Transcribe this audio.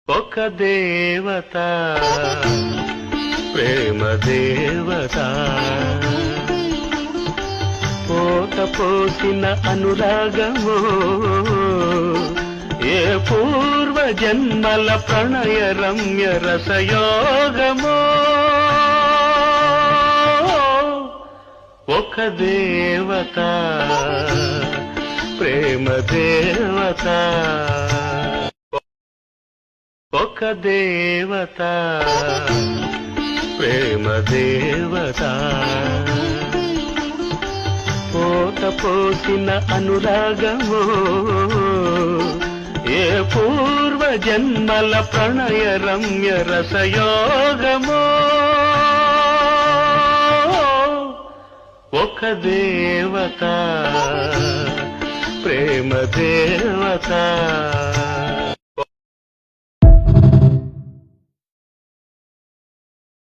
ఒక దేవత ప్రేమ దేవత పోత పోసిన అనురాగమో ఏ పూర్వ జన్మల ప్రణయ రమ్య రసయోగమో ఒక దేవత ప్రేమ దేవత ఒక దేవత ప్రేమ దేవత పోత పోసిన అనురాగమో ఏ పూర్వ జన్మల ప్రణయ రమ్య రసయోగమో ఒక దేవత ప్రేమ దేవత